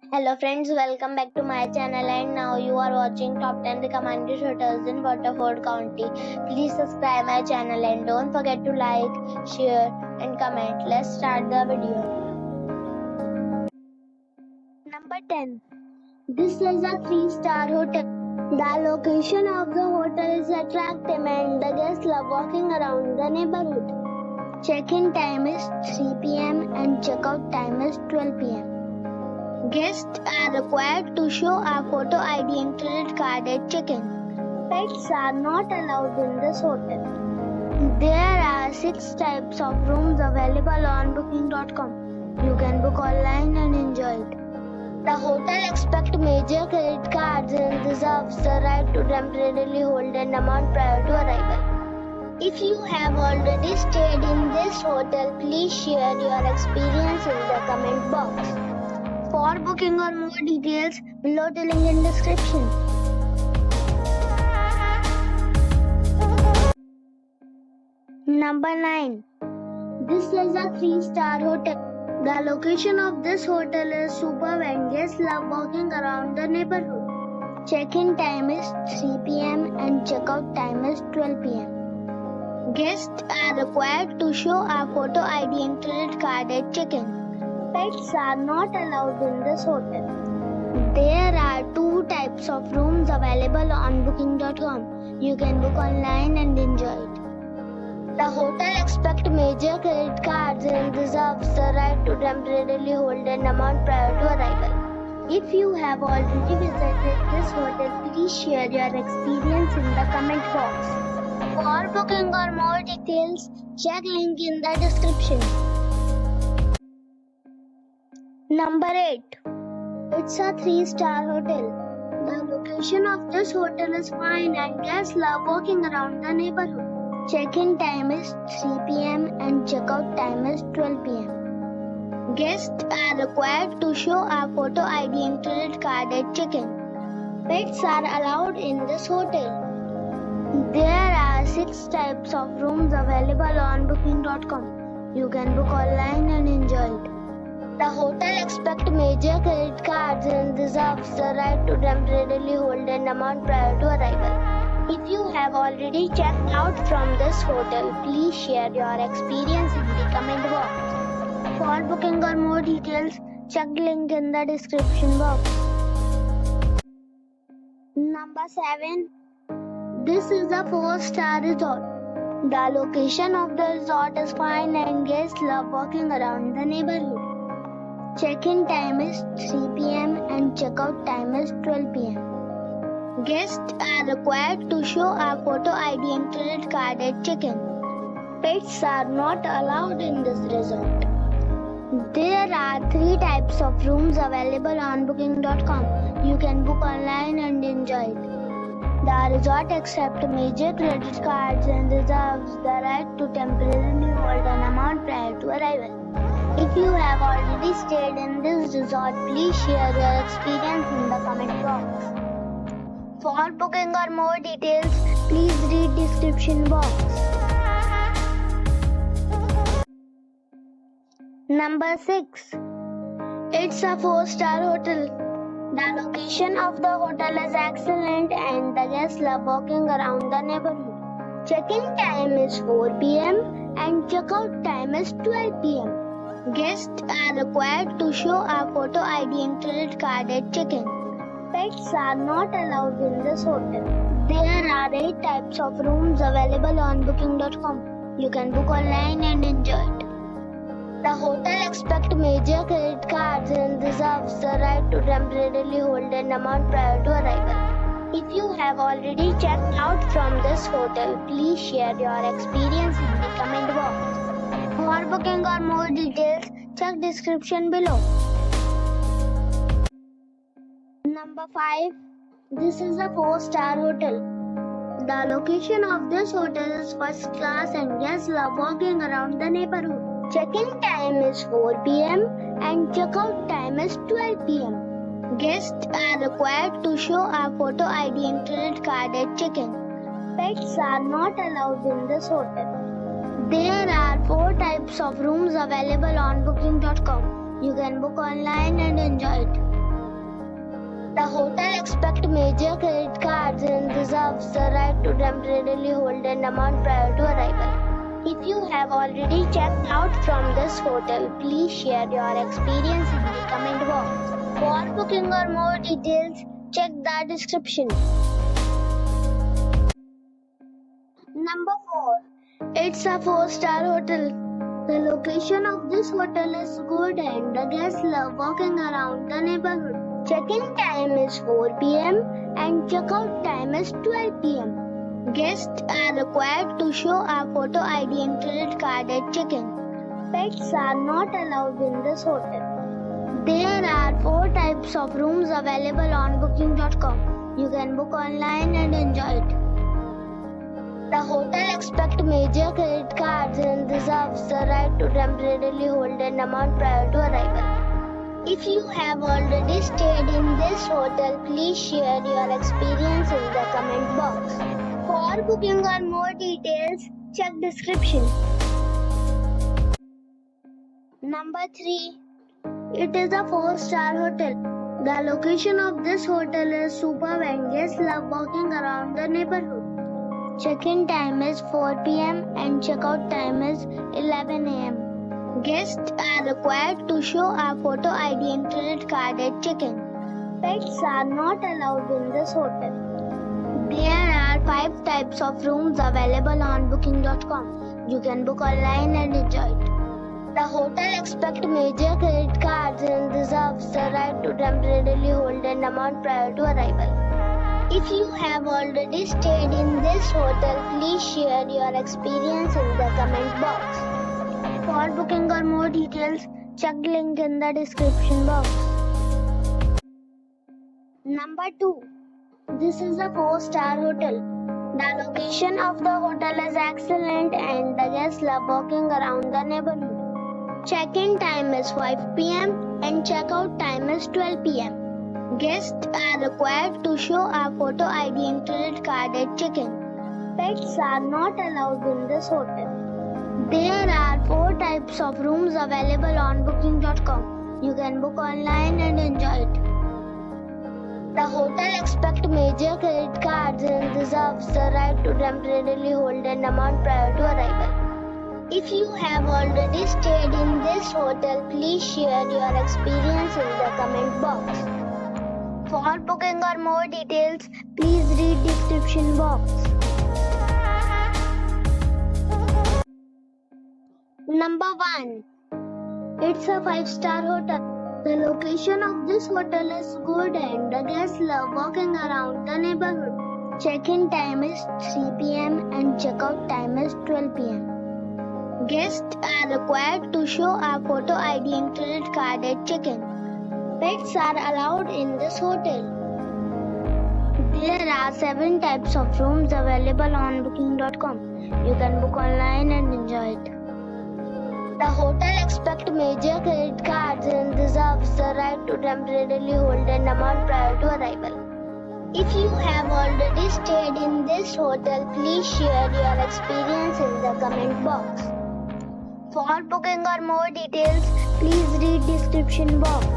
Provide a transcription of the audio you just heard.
Hello friends, welcome back to my channel and now you are watching top 10 recommended hotels in Waterford County. Please subscribe my channel and don't forget to like, share and comment. Let's start the video. Number 10. This is a 3-star hotel. The location of the hotel is attractive and the guests love walking around the neighborhood. Check-in time is 3 p.m. and check-out time is 12 p.m. Guests are required to show a photo ID and credit card at check-in. Pets are not allowed in this hotel. There are 6 types of rooms available on booking.com. You can book online and enjoy it. The hotel accepts major credit cards and reserves the right to temporarily hold an amount prior to arrival. If you have already stayed in this hotel, please share your experience in the comment box. For booking or more details, below the link in description. Number 9. This is a 3-star hotel. The location of this hotel is superb and guests love walking around the neighborhood. Check-in time is 3 p.m. and check-out time is 12 p.m. Guests are required to show a photo ID and credit card at check-in. Pets are not allowed in this hotel. There are 2 types of rooms available on booking.com. You can book online and enjoy it. The hotel accepts major credit cards and reserves the right to temporarily hold an amount prior to arrival. If you have already visited this hotel, please share your experience in the comment box. For booking or more details, check link in the description. Number 8. It's a 3-star hotel. The location of this hotel is fine and guests love walking around the neighborhood. Check-in time is 3 p.m. and check-out time is 12 p.m. Guests are required to show a photo ID and credit card at check-in. Pets are allowed in this hotel. There are 6 types of rooms available on booking.com. You can book online and enjoy it. The hotel accepts major credit cards and reserves the right to temporarily hold an amount prior to arrival. If you have already checked out from this hotel, please share your experience in the comment box. For booking or more details, check link in the description box. Number 7. This is a 4-star resort. The location of the resort is fine and guests love walking around the neighborhood. Check-in time is 3 p.m. and check-out time is 12 p.m. Guests are required to show a photo ID and credit card at check-in. Pets are not allowed in this resort. There are 3 types of rooms available on booking.com. You can book online and enjoy it. The resort accepts major credit cards and reserves the right to temporarily hold an amount prior to arrival. If you have already stayed in this resort, please share your experience in the comment box. For booking or more details, please read description box. Number 6. It's a 4-star hotel. The location of the hotel is excellent and the guests love walking around the neighborhood. Check-in time is 4 p.m. and check-out time is 12 p.m. Guests are required to show a photo ID and credit card at check-in. Pets are not allowed in this hotel. There are 8 types of rooms available on booking.com. You can book online and enjoy it. The hotel accepts major credit cards and reserves the right to temporarily hold an amount prior to arrival. If you have already checked out from this hotel, please share your experience in the comment box. For booking or more details, check description below. Number 5. This is a 4-star hotel. The location of this hotel is first class and guests love walking around the neighborhood. Check-in time is 4 p.m. and check-out time is 12 p.m. Guests are required to show a photo ID and credit card at check-in. Pets are not allowed in this hotel. There are 4 types of rooms available on booking.com. You can book online and enjoy it. The hotel expects major credit cards and reserves the right to temporarily hold an amount prior to arrival. If you have already checked out from this hotel, please share your experience in the comment box. For booking or more details, check the description. Number 4. It's a 4-star hotel. The location of this hotel is good and the guests love walking around the neighborhood. Check-in time is 4 p.m. and check-out time is 12 p.m. Guests are required to show a photo ID and credit card at check-in. Pets are not allowed in this hotel. There are 4 types of rooms available on booking.com. You can book online and enjoy it. The hotel expects major credit cards and reserves the right to temporarily hold an amount prior to arrival. If you have already stayed in this hotel, please share your experience in the comment box. For booking or more details, check description. Number 3. It is a 4-star hotel. The location of this hotel is superb and guests love walking around the neighborhood. Check-in time is 4 p.m. and check-out time is 11 a.m. Guests are required to show a photo ID and credit card at check-in. Pets are not allowed in this hotel. There are 5 types of rooms available on booking.com. You can book online and enjoy it. The hotel expects major credit cards and reserves the right to temporarily hold an amount prior to arrival. If you have already stayed in this hotel, please share your experience in the comment box. For booking or more details, check link in the description box. Number 2. This is a 4-star hotel. The location of the hotel is excellent and the guests love walking around the neighborhood. Check-in time is 5 p.m. and check-out time is 12 p.m. Guests are required to show a photo ID and credit card at check-in. Pets are not allowed in this hotel. There are 4 types of rooms available on booking.com. You can book online and enjoy it. The hotel expects major credit cards and reserves the right to temporarily hold an amount prior to arrival. If you have already stayed in this hotel, please share your experience in the comment box. For booking or more details, please read description box. Number 1. It's a 5-star hotel. The location of this hotel is good and the guests love walking around the neighborhood. Check-in time is 3 p.m. and check-out time is 12 p.m. Guests are required to show a photo ID and credit card at check-in. Pets are allowed in this hotel. There are 7 types of rooms available on booking.com. You can book online and enjoy it. The hotel expects major credit cards and reserves the right to temporarily hold an amount prior to arrival. If you have already stayed in this hotel, please share your experience in the comment box. For booking or more details, please read description box.